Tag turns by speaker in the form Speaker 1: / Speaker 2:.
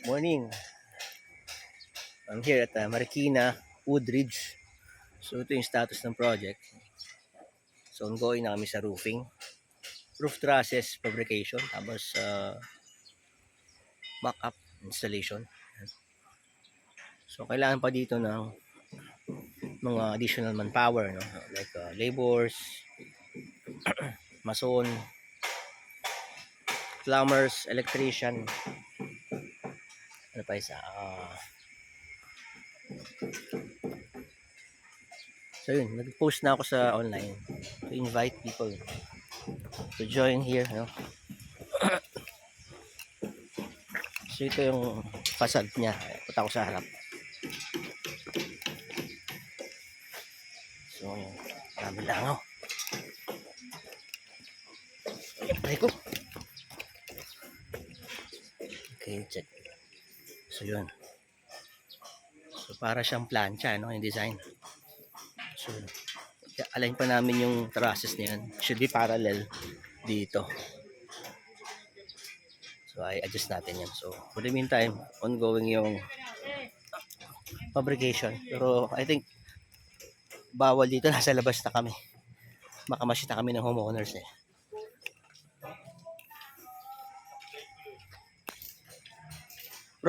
Speaker 1: Morning. I'm here at Marikina Woodridge. So ito yung status ng project. So ongoing na kami sa roofing. Roof trusses fabrication. Tapos mock-up installation. So kailangan pa dito ng mga additional manpower. No? Like laborers, mason, plumbers, electrician. Ano pa isa? So yun, nag-post na ako sa online to invite people to join here, no? So ito yung facade niya. Punta ko sa harap. So, marami langaw. Aray ko. Okay, check. So yun. So para siyang plancha, no, yung design. So, align pa namin yung trusses niyan. Should be parallel dito. So, i-adjust natin yan. So, for the meantime, ongoing yung fabrication. Pero, I think, bawal dito. Nasa labas na kami. Baka masita kami ng homeowners eh.